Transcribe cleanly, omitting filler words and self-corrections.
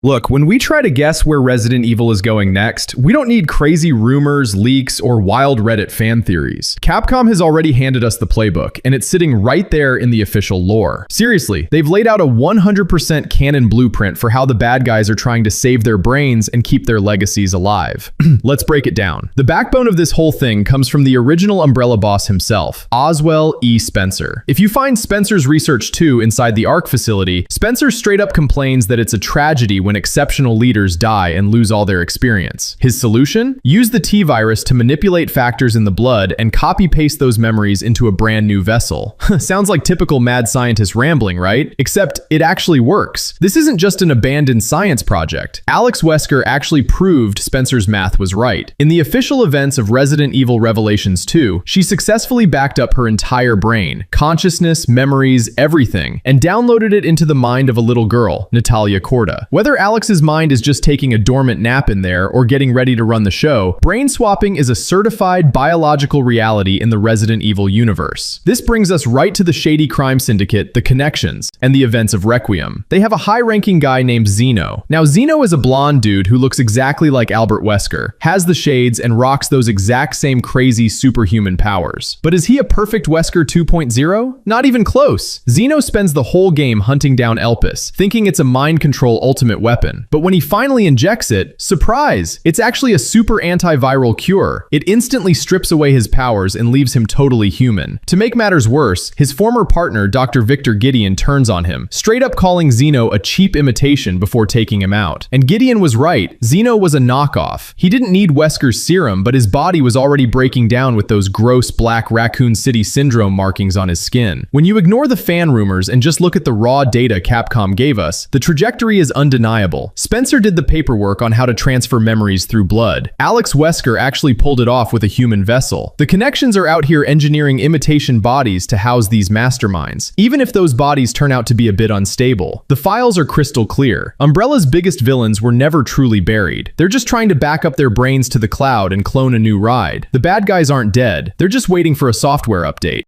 Look, when we try to guess where Resident Evil is going next, we don't need crazy rumors, leaks, or wild Reddit fan theories. Capcom has already handed us the playbook, and it's sitting right there in the official lore. Seriously, they've laid out a 100% canon blueprint for how the bad guys are trying to save their brains and keep their legacies alive. Let's break it down. The backbone of this whole thing comes from the original Umbrella boss himself, Oswell E. Spencer. If you find Spencer's Research 2 inside the ARC facility, Spencer straight up complains that it's a tragedy when exceptional leaders die and lose all their experience. His solution? Use the T-virus to manipulate factors in the blood and copy-paste those memories into a brand new vessel. Sounds like typical mad scientist rambling, right? Except it actually works. This isn't just an abandoned science project. Albert Wesker actually proved Spencer's math was right. In the official events of Resident Evil Revelations 2, she successfully backed up her entire brain, consciousness, memories, everything, and downloaded it into the mind of a little girl, Natalia Corda. Whether Alex's mind is just taking a dormant nap in there or getting ready to run the show, brain swapping is a certified biological reality in the Resident Evil universe. This brings us right to the shady crime syndicate, the Connections, and the events of Requiem. They have a high-ranking guy named Zeno. Now, Zeno is a blonde dude who looks exactly like Albert Wesker, has the shades, and rocks those exact same crazy superhuman powers. But is he a perfect Wesker 2.0? Not even close. Zeno spends the whole game hunting down Elpis, thinking it's a mind control ultimate weapon. But when he finally injects it, surprise! It's actually a super antiviral cure. It instantly strips away his powers and leaves him totally human. To make matters worse, his former partner, Dr. Victor Gideon, turns on him, straight up calling Zeno a cheap imitation before taking him out. And Gideon was right. Zeno was a knockoff. He didn't need Wesker's serum, but his body was already breaking down with those gross black Raccoon City syndrome markings on his skin. When you ignore the fan rumors and just look at the raw data Capcom gave us, the trajectory is undeniable. Spencer did the paperwork on how to transfer memories through blood. Albert Wesker actually pulled it off with a human vessel. The Connections are out here engineering imitation bodies to house these masterminds, even if those bodies turn out to be a bit unstable. The files are crystal clear. Umbrella's biggest villains were never truly buried. They're just trying to back up their brains to the cloud and clone a new ride. The bad guys aren't dead. They're just waiting for a software update.